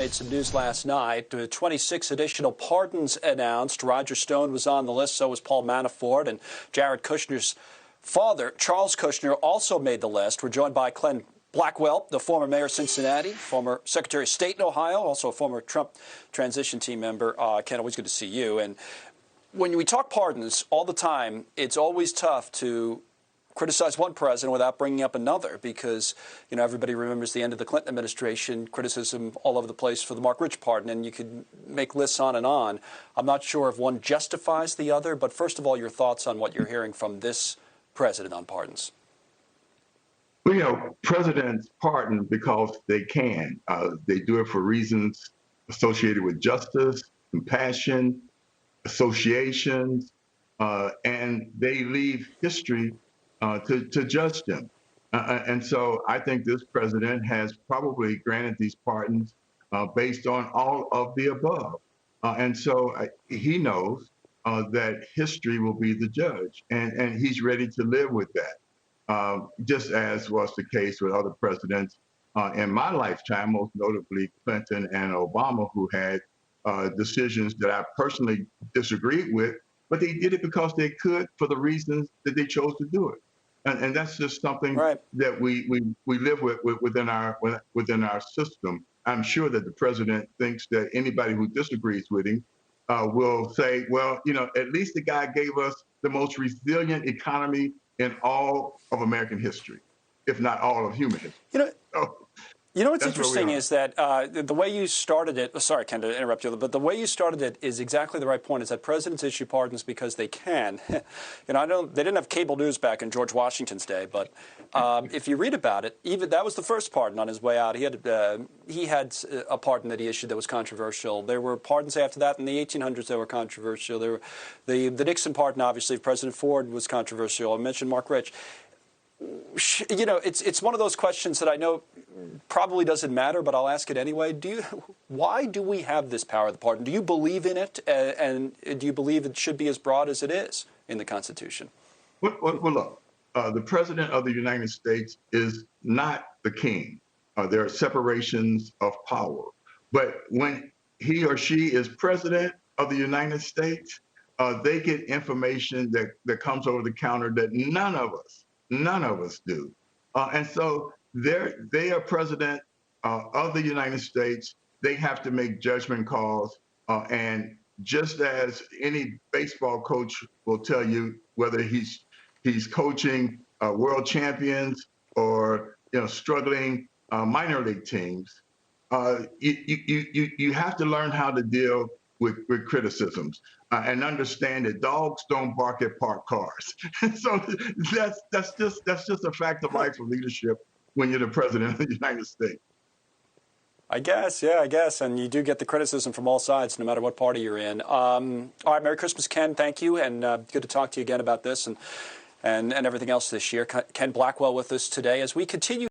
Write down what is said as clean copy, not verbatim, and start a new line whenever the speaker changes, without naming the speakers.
Made some news last night. 26 additional pardons announced. Roger Stone was on the list, so was Paul Manafort, and Jared Kushner's father, Charles Kushner, also made the list. We're joined by Ken Blackwell, the former mayor of Cincinnati, former Secretary of State in Ohio, also a former Trump transition team member. Ken, always good to see you. And when we talk pardons all the time, it's always tough to criticize one president without bringing up another because, you know, everybody remembers the end of the Clinton administration, criticism all over the place for the Mark Rich pardon, and you could make lists on and on. I'm not sure if one justifies the other, but first of all, your thoughts on what you're hearing from this president on pardons.
Well, you know, presidents pardon because they can. They do it for reasons associated with justice, compassion, associations, and they leave history to judge them. And so I think this president has probably granted these pardons based on all of the above. And so he knows that history will be the judge, and he's ready to live with that, just as was the case with other presidents in my lifetime, most notably Clinton and Obama, who had decisions that I personally disagreed with, but they did it because they could for the reasons that they chose to do it. And that's just something that we live with within our system. I'm sure that the president thinks that anybody who disagrees with him will say, well, you know, at least the guy gave us the most resilient economy in all of American history, if not all of human history.
You know what's interesting is that the way you started it, sorry, Ken, to interrupt you, but the way you started it is exactly the right point, is that presidents issue pardons because they can. You know, they didn't have cable news back in George Washington's day, but if you read about it, even that was the first pardon on his way out. He had a pardon that he issued that was controversial. There were pardons after that in the 1800s that were controversial. There were the Nixon pardon, obviously, of President Ford was controversial. I mentioned Mark Rich. You know, it's one of those questions that I know probably doesn't matter, but I'll ask it anyway. Why do we have this power of the pardon? Do you believe in it, and do you believe it should be as broad as it is in the Constitution?
Well, look, the President of the United States is not the king. There are separations of power. But when he or she is President of the United States, they get information that comes over the counter that none of us do. And so they are president of the United States. They have to make judgment calls. And just as any baseball coach will tell you, whether he's coaching world champions or, you know, struggling minor league teams, you have to learn how to deal with criticisms and understand that dogs don't bark at parked cars. So that's just a fact of life of leadership when you're the president of the United States.
I guess, yeah, I guess. And you do get the criticism from all sides, no matter what party you're in. All right, Merry Christmas, Ken. Thank you. And good to talk to you again about this and everything else this year. Ken Blackwell with us today as we continue.